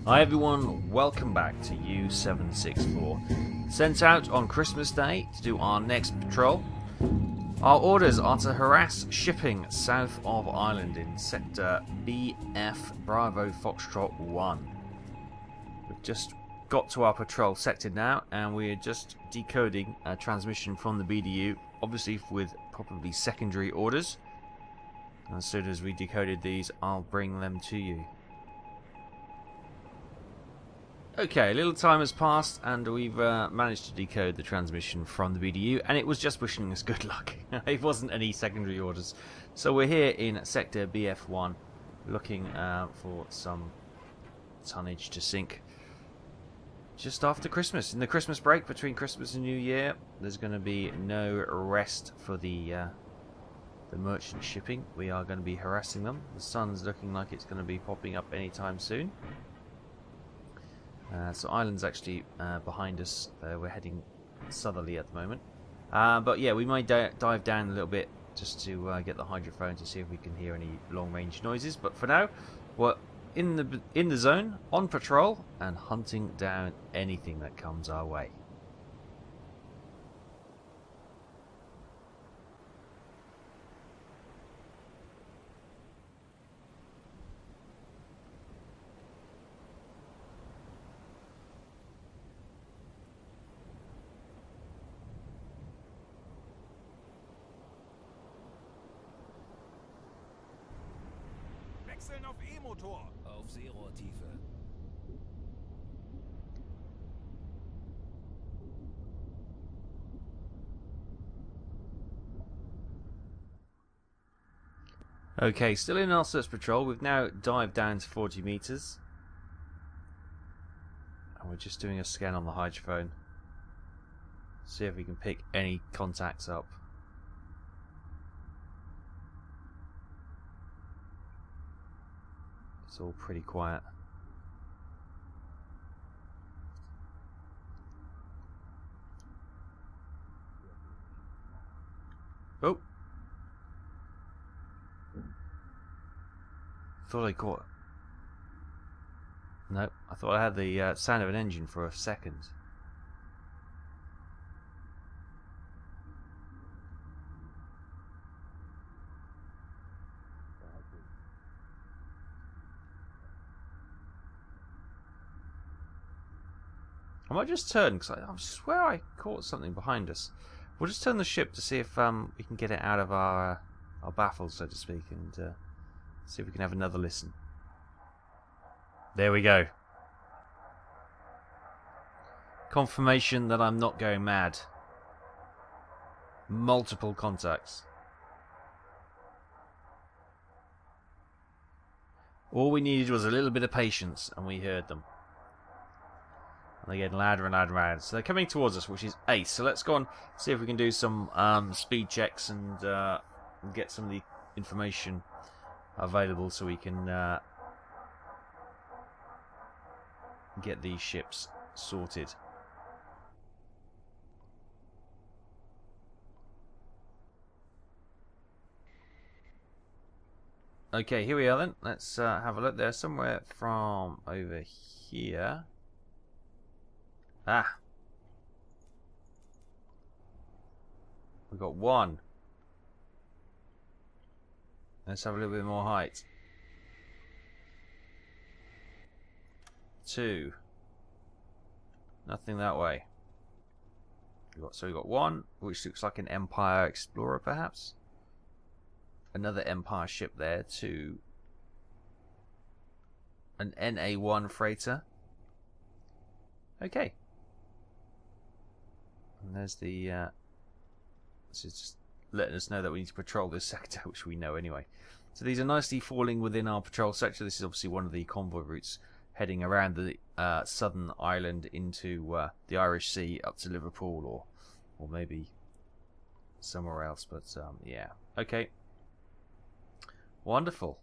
Hi everyone, welcome back to U-764. Sent out on Christmas Day to do our next patrol. Our orders are to harass shipping south of Ireland in sector BF Bravo Foxtrot 1. We've just got to our patrol sector now and we're just decoding a transmission from the BDU, obviously with probably secondary orders. As soon as we decoded these, I'll bring them to you. Okay, a little time has passed and we've managed to decode the transmission from the BDU, and it was just wishing us good luck. It wasn't any secondary orders. So we're here in sector BF1 looking for some tonnage to sink just after Christmas. In the Christmas break between Christmas and New Year, there's going to be no rest for the merchant shipping. We are going to be harassing them. The sun's looking like it's going to be popping up anytime soon. So Ireland's actually behind us. We're heading southerly at the moment. But yeah, we might dive down a little bit just to get the hydrophone to see if we can hear any long-range noises. But for now, we're in the zone, on patrol, and hunting down anything that comes our way. Wechseln auf E-Motor. Auf Seerohrtiefe. Okay, still in our search patrol. We've now dived down to 40 meters. And we're just doing a scan on the hydrophone. See if we can pick any contacts up. It's all pretty quiet. Oh! Thought I caught it. No, I thought I had the sound of an engine for a second. I might just turn, because I swear I caught something behind us. We'll just turn the ship to see if we can get it out of our baffles, so to speak, and see if we can have another listen. There we go. Confirmation that I'm not going mad. Multiple contacts. All we needed was a little bit of patience, and we heard them. And they're getting louder and louder and louder. So they're coming towards us, which is ace. So let's go and see if we can do some speed checks and get some of the information available so we can get these ships sorted. Okay, here we are then. Let's have a look. They're somewhere from over here. Ah, we've got one. Let's have a little bit more height. Two. Nothing that way. So we've got one, which looks like an Empire Explorer, perhaps. Another Empire ship there. Two. An NA-1 freighter. Okay. And there's the this is just letting us know that we need to patrol this sector, which we know anyway. So these are nicely falling within our patrol sector. This is obviously one of the convoy routes heading around the southern island into the Irish Sea up to Liverpool, or maybe somewhere else. But yeah, okay, wonderful.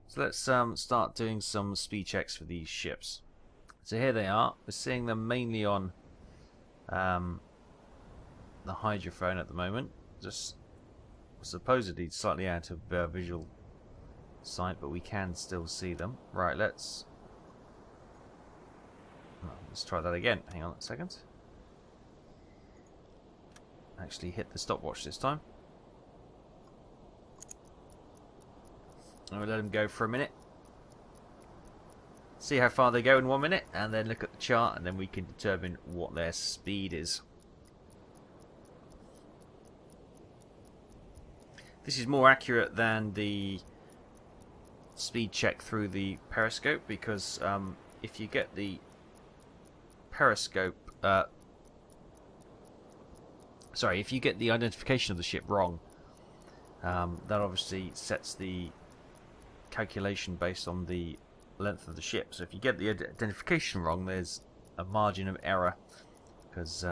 So let's start doing some speed checks for these ships. So here they are. We're seeing them mainly on the hydrophone at the moment, just supposedly slightly out of visual sight, but we can still see them. Right, let's Oh, let's try that again. Hang on a second. Actually hit the stopwatch this time. And we'll let them go for a minute. See how far they go in 1 minute, and then look at the chart, and then we can determine what their speed is. This is more accurate than the speed check through the periscope, because if you get the periscope, sorry, if you get the identification of the ship wrong, that obviously sets the calculation based on the length of the ship. So if you get the identification wrong, there's a margin of error, because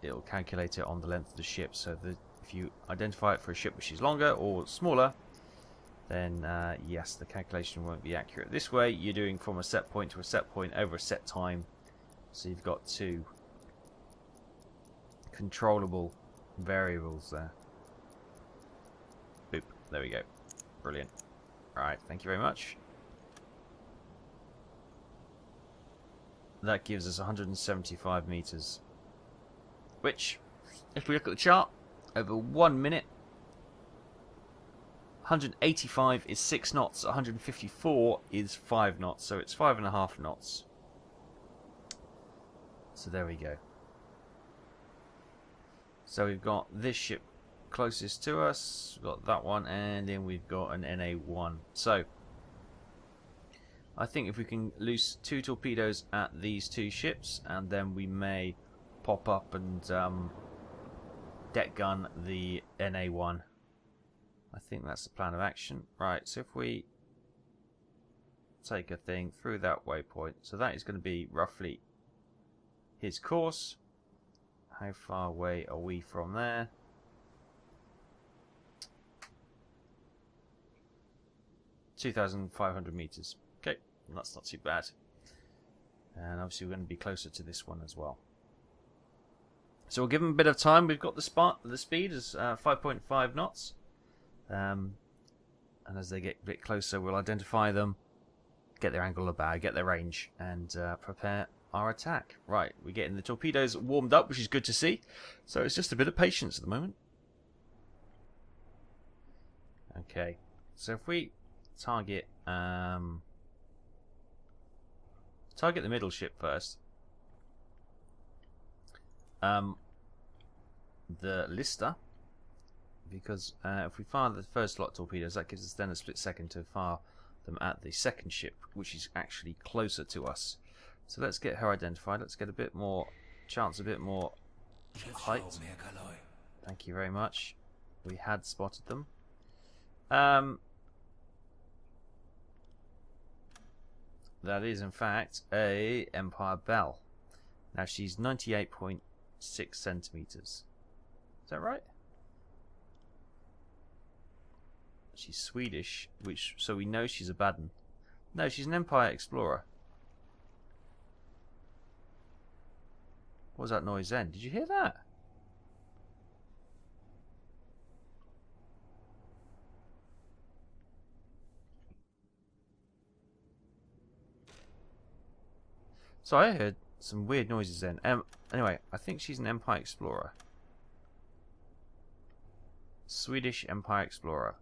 it'll calculate it on the length of the ship. So if you identify it for a ship which is longer or smaller, then yes, the calculation won't be accurate. This way you're doing from a set point to a set point over a set time, so you've got two controllable variables there. Boop, there we go. Brilliant. Alright, thank you very much. That gives us 175 meters, which, if we look at the chart, over 1 minute, 185 is 6 knots, 154 is 5 knots, so it's 5.5 knots. So there we go. So we've got this ship closest to us, we've got that one, and then we've got an NA1. So I think if we can loose 2 torpedoes at these 2 ships, and then we may pop up and deck gun the NA1. I think that's the plan of action. Right, so if we take a thing through that waypoint, so that is going to be roughly his course. How far away are we from there? (2,500 meters). Okay, that's not too bad. And obviously we're going to be closer to this one as well. So we'll give them a bit of time. We've got the speed is 5.5 knots. And as they get a bit closer, we'll identify them, get their angle of bow, get their range, and prepare our attack. Right, we're getting the torpedoes warmed up, which is good to see. So it's just a bit of patience at the moment. Okay, so if we target the middle ship first, the Lister, because if we fire the first lot of torpedoes, that gives us then a split second to fire them at the second ship, which is actually closer to us. So let's get her identified. Let's get a bit more chance, a bit more height. Thank you very much. We had spotted them. That is in fact a Empire Belle. Now she's 98.6 centimeters. Is that right? She's Swedish, which so we know she's a Baden. No, she's an Empire Explorer. What was that noise then? Did you hear that? So I heard some weird noises then. Anyway, I think she's an Empire Explorer. Swedish Empire Explorer.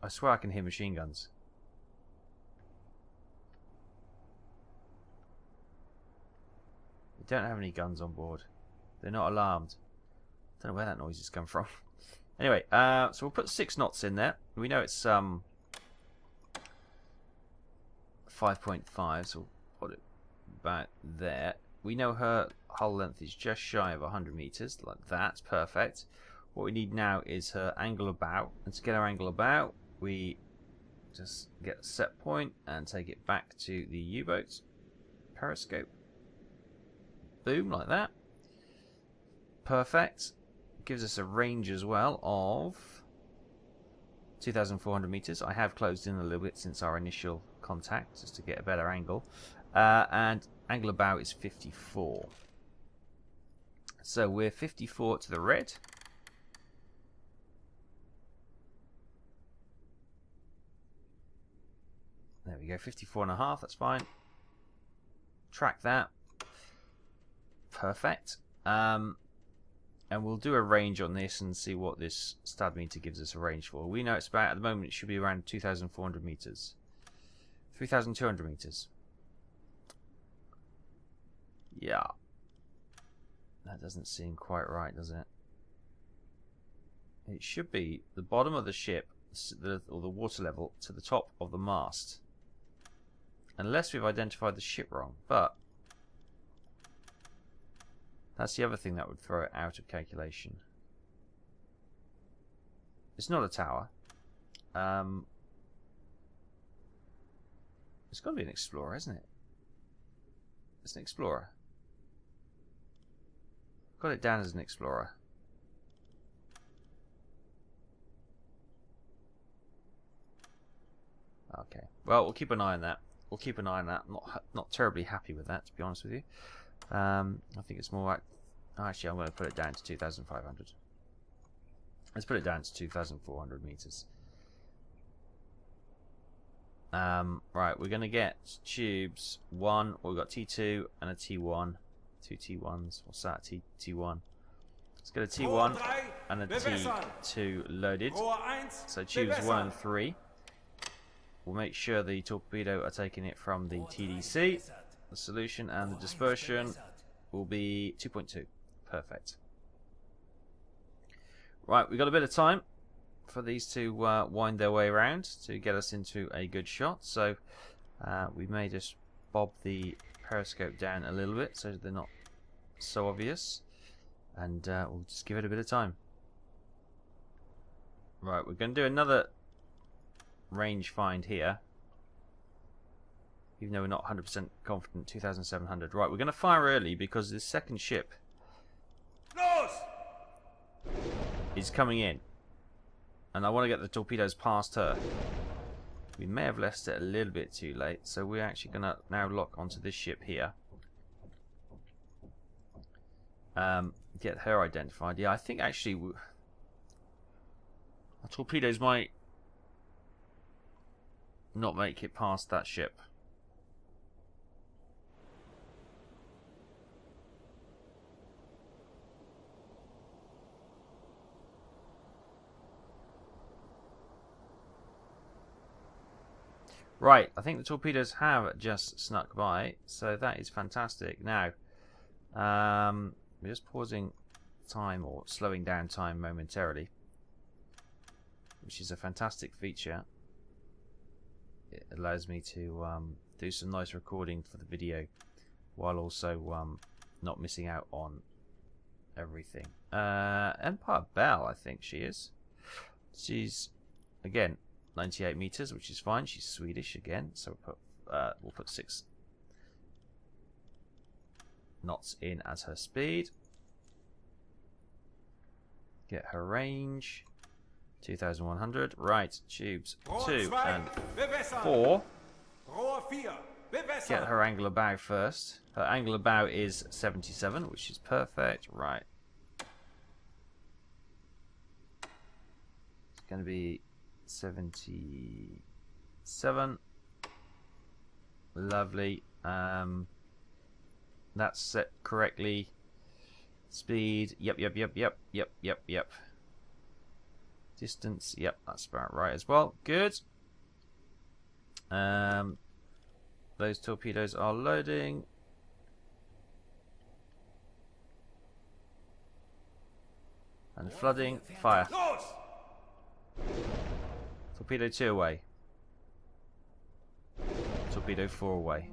I swear I can hear machine guns. We don't have any guns on board. They're not alarmed. Don't know where that noise has come from. Anyway, so we'll put 6 knots in there. We know it's 5.5, so we'll put it about there. We know her hull length is just shy of 100 meters, like that. Perfect. What we need now is her angle of bow, and to get our angle of bow, we just get a set point and take it back to the U-boat periscope. Boom, like that. Perfect. Gives us a range as well of 2,400 meters. I have closed in a little bit since our initial contact, just to get a better angle. And angle of bow is 54. So we're 54 to the red. There we go, 54.5, that's fine. Track that. Perfect. And we'll do a range on this and see what this stab meter gives us a range for. We know it's about, at the moment, it should be around 2,400 meters. 3,200 meters. Yeah. That doesn't seem quite right, does it? It should be the bottom of the ship, or the water level, to the top of the mast. Unless we've identified the ship wrong. But that's the other thing that would throw it out of calculation. It's not a tower. It's got to be an explorer, isn't it? It's an explorer. Got it down as an explorer. Okay. Well, we'll keep an eye on that. We'll keep an eye on that. I'm not terribly happy with that, to be honest with you. I think it's more like... Actually, I'm going to put it down to 2,500. Let's put it down to 2,400 meters. Right, we're going to get tubes 1. We've got T2 and a T1. 2 T1s. What's that? T1. Let's get a T1 and a T2 loaded. So tubes 1 and 3. We'll make sure the torpedo are taking it from the TDC. The solution and the dispersion will be 2.2. Perfect. Right, we've got a bit of time for these to wind their way around to get us into a good shot. So we may just bob the periscope down a little bit so they're not so obvious. And we'll just give it a bit of time. Right, we're going to do another range find here, even though we're not 100% confident. 2,700. Right, we're going to fire early because this second ship is coming in, and I want to get the torpedoes past her. We may have left it a little bit too late, so we're actually going to now lock onto this ship here. Get her identified. Yeah, I think actually our torpedoes might not make it past that ship. Right, I think the torpedoes have just snuck by, so that is fantastic. Now, we're just pausing time, or slowing down time momentarily, which is a fantastic feature. It allows me to do some nice recording for the video while also not missing out on everything. Empire Belle, I think she is. She's, again, 98 meters, which is fine. She's Swedish again, so we'll put 6 knots in as her speed. Get her range. 2,100. Right, tubes 2 and 4. Get her angular bow first. Her angular bow is 77, which is perfect. Right. It's going to be 77. Lovely. That's set correctly. Speed. Yep. Distance. Yep, that's about right as well. Good. Those torpedoes are loading. And flooding. Fire. Torpedo 2 away. Torpedo 4 away.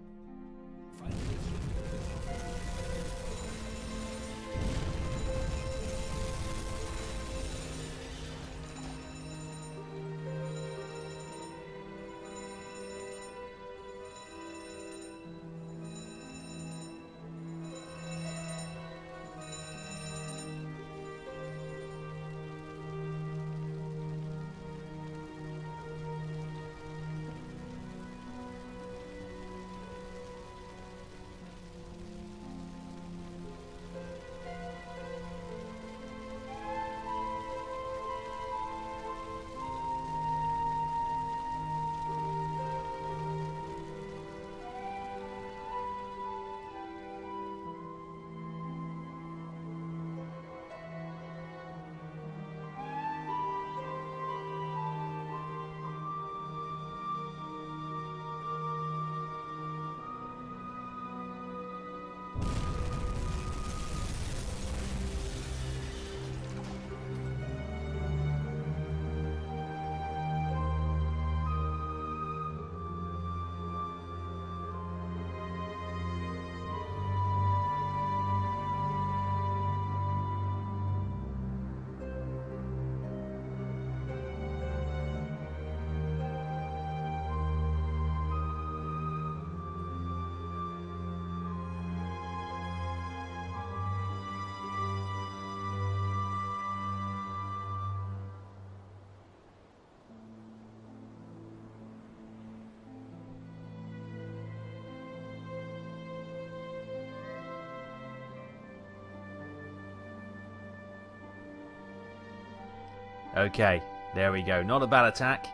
Okay, there we go. Not a bad attack.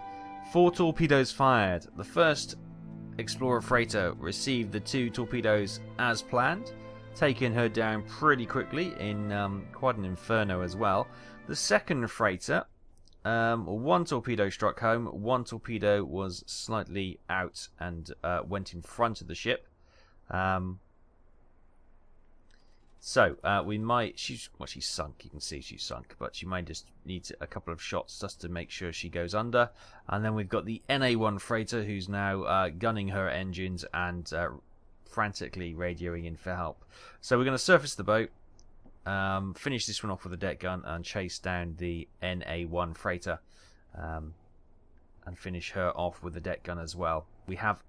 4 torpedoes fired. The first Explorer freighter received the 2 torpedoes as planned, taking her down pretty quickly in quite an inferno as well. The second freighter, 1 torpedo struck home, 1 torpedo was slightly out and went in front of the ship. We might... she's sunk. You can see she's sunk, but she might just need a couple of shots just to make sure she goes under. And then we've got the NA-1 freighter, who's now gunning her engines and frantically radioing in for help. So we're going to surface the boat, finish this one off with a deck gun, and chase down the NA-1 freighter, and finish her off with a deck gun as well. We have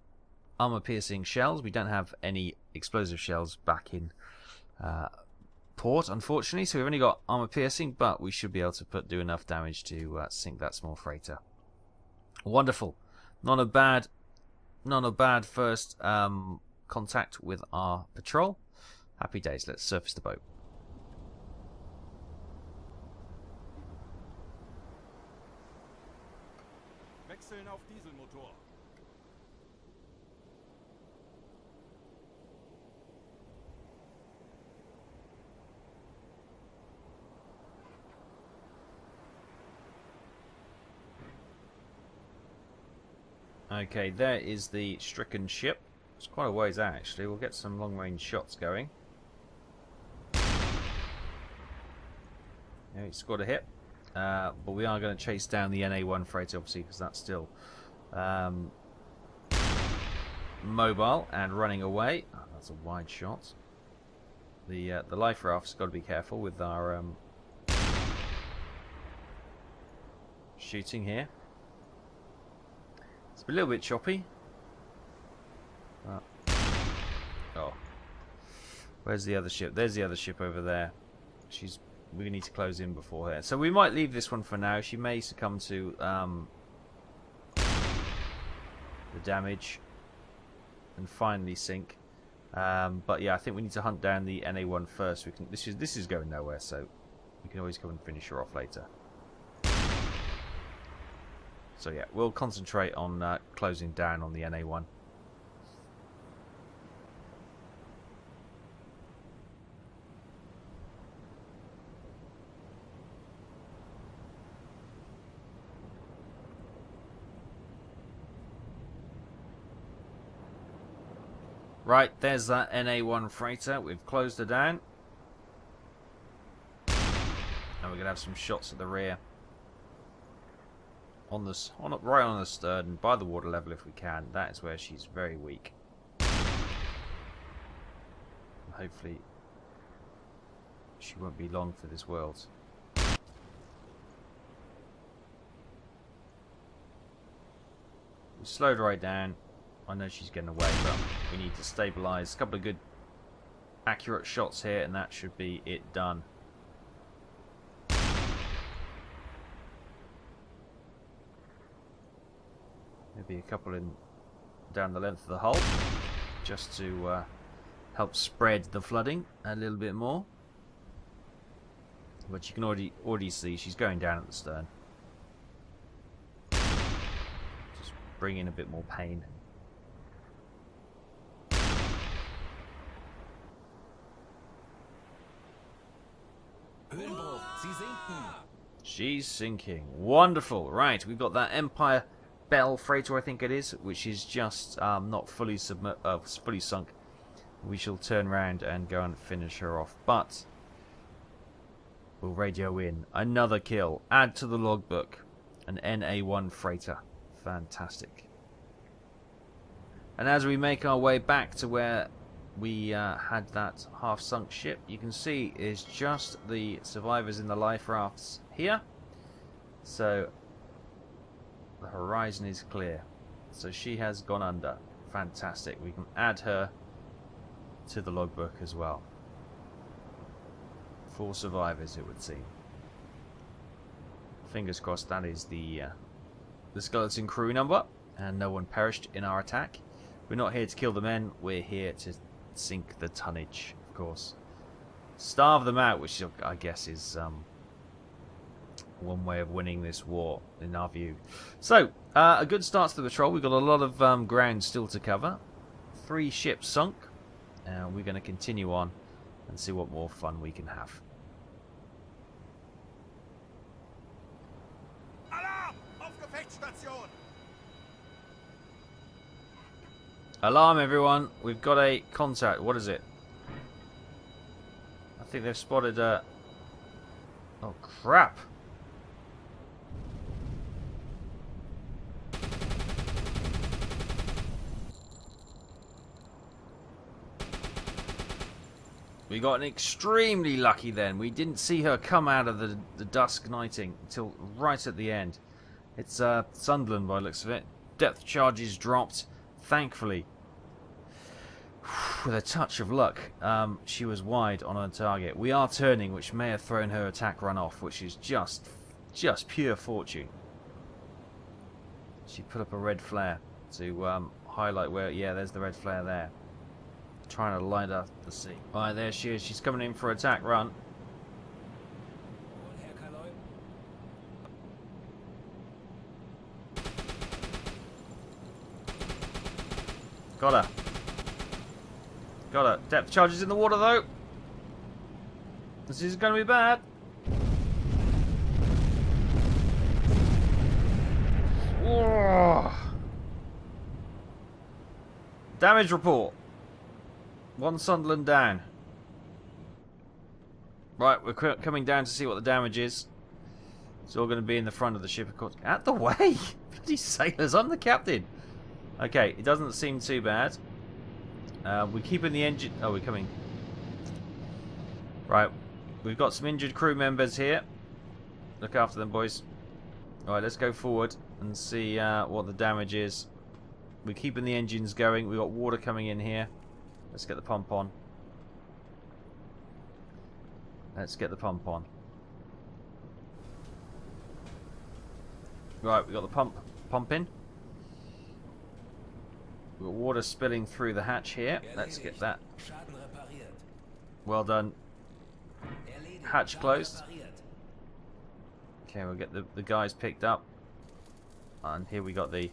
armor-piercing shells. We don't have any explosive shells back in port, unfortunately, so we've only got armor piercing, but we should be able to do enough damage to sink that small freighter. Wonderful. Not a bad first contact with our patrol. Happy days. Let's surface the boat. Wechseln auf Dieselmotor. Okay, there is the stricken ship. It's quite a ways out, actually. We'll get some long-range shots going. Yeah, it's got a hit. But we are going to chase down the NA-1 freighter, obviously, because that's still mobile and running away. Oh, that's a wide shot. The life raft's got to be careful with our shooting here. It's a little bit choppy. Oh. Where's the other ship? There's the other ship over there. We need to close in before her. So we might leave this one for now. She may succumb to the damage and finally sink. But yeah, I think we need to hunt down the NA-1 first. This is going nowhere, so we can always come and finish her off later. So yeah, we'll concentrate on closing down on the NA-1. Right, there's that NA-1 freighter. We've closed her down. And we're going to have some shots at the rear. Right on the stern, by the water level if we can. That is where she's very weak. Hopefully she won't be long for this world. We slowed right down. I know she's getting away, but we need to stabilise. A couple of good accurate shots here, and that should be it done. Maybe a couple down the length of the hull, just to help spread the flooding a little bit more. But you can already see she's going down at the stern. Just bring in a bit more pain. She's sinking. Wonderful. Right, we've got that Empire Bell freighter, I think it is, which is just not fully sunk. We shall turn around and go and finish her off, but we'll radio in. Another kill. Add to the logbook. An NA-1 freighter. Fantastic. And as we make our way back to where we had that half-sunk ship, you can see is just the survivors in the life rafts here. So the horizon is clear. So she has gone under. Fantastic. We can add her to the logbook as well. 4 survivors, it would seem. Fingers crossed that is the skeleton crew number, and no one perished in our attack. We're not here to kill the men. We're here to sink the tonnage, of course. Starve them out, which I guess is one way of winning this war, in our view. So, a good start to the patrol. We've got a lot of ground still to cover. 3 ships sunk. We're going to continue on and see what more fun we can have. Alarm! Auf Gefechtsstation! Alarm, everyone! We've got a contact. What is it? I think they've spotted a... Oh, crap! We got an extremely lucky then. We didn't see her come out of the dusk nighting until right at the end. It's Sunderland by the looks of it. Depth charges dropped, thankfully. With a touch of luck, she was wide on her target. We are turning, which may have thrown her attack run off, which is just pure fortune. She put up a red flare to highlight where... Yeah, there's the red flare there. Trying to light up the sea. Alright, there she is. She's coming in for attack run. Got her. Got her. Depth charges in the water though. This is going to be bad. Whoa. Damage report. 1 Sunderland down. Right, we're coming down to see what the damage is. It's all going to be in the front of the ship, of course. Out the way! Bloody sailors, I'm the captain. Okay, it doesn't seem too bad. We're keeping the engine... Oh, we're coming. Right, we've got some injured crew members here. Look after them, boys. Alright, let's go forward and see what the damage is. We're keeping the engines going. We've got water coming in here. Let's get the pump on. Let's get the pump on. Right, we've got the pump pumping. We've got water spilling through the hatch here. Let's get that. Well done. Hatch closed. Okay, we'll get the guys picked up. And here we got the...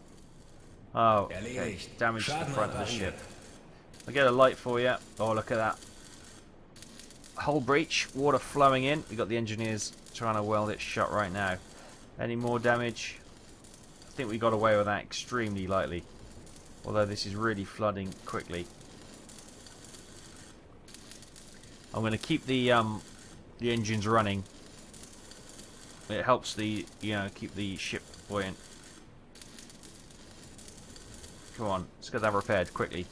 Oh, okay. Damage to the front of the ship. I'll get a light for you. Oh, look at that. Hull breach, water flowing in. We've got the engineers trying to weld it shut right now. Any more damage? I think we got away with that extremely lightly. Although this is really flooding quickly. I'm going to keep the engines running. It helps the, keep the ship buoyant. Come on, let's get that repaired quickly.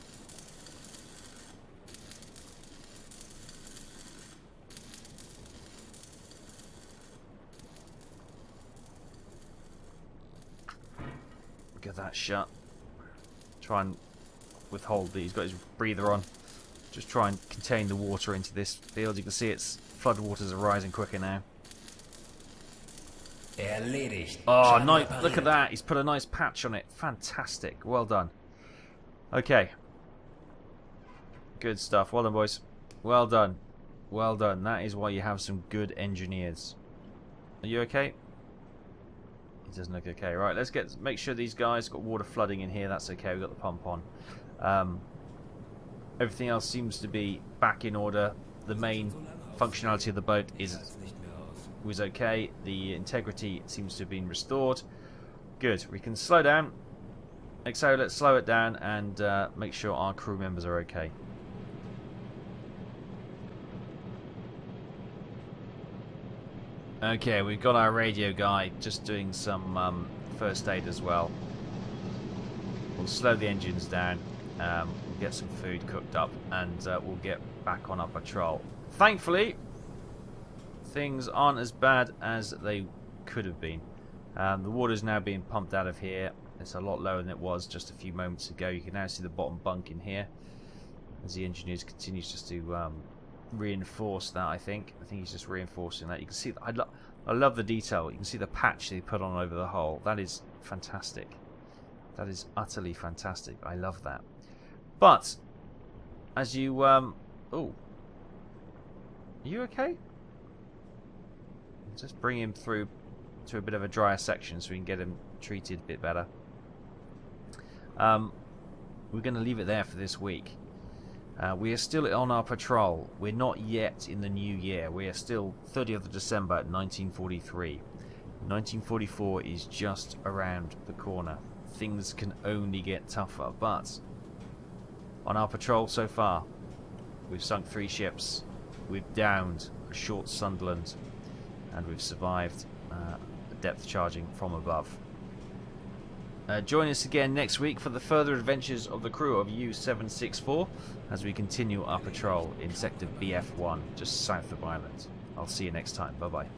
Get that shut. Try and withhold these. He's got his breather on. Just try and contain the water into this field. You can see its flood waters are rising quicker now. Oh, nice. Look at that. He's put a nice patch on it. Fantastic. Well done. Okay. Good stuff. Well done, boys. Well done. Well done. That is why you have some good engineers. Are you okay? It doesn't look okay. Right, let's make sure these guys got water flooding in here. That's okay. We've got the pump on. Everything else seems to be back in order. The main functionality of the boat was okay. The integrity seems to have been restored. Good. We can slow down. Exile, let's slow it down and make sure our crew members are okay. Okay, we've got our radio guy just doing some first aid as well. We'll slow the engines down, we'll get some food cooked up, and we'll get back on our patrol. Thankfully, things aren't as bad as they could have been. The water's now being pumped out of here. It's a lot lower than it was just a few moments ago. You can now see the bottom bunk in here as the engineers continues just to reinforce that. I think he's just reinforcing that. You can see that. I love the detail. You can see the patch they put on over the hull. That is fantastic. That is utterly fantastic. I love that. But as you oh, are you okay? Just bring him through to a bit of a drier section so we can get them treated a bit better. We're going to leave it there for this week. We are still on our patrol. We're not yet in the new year. We are still 30th of December 1943. 1944 is just around the corner. Things can only get tougher, but on our patrol so far, we've sunk 3 ships, we've downed a short Sunderland, and we've survived depth charging from above. Join us again next week for the further adventures of the crew of U-764 as we continue our patrol in sector BF1 just south of Ireland. I'll see you next time. Bye bye.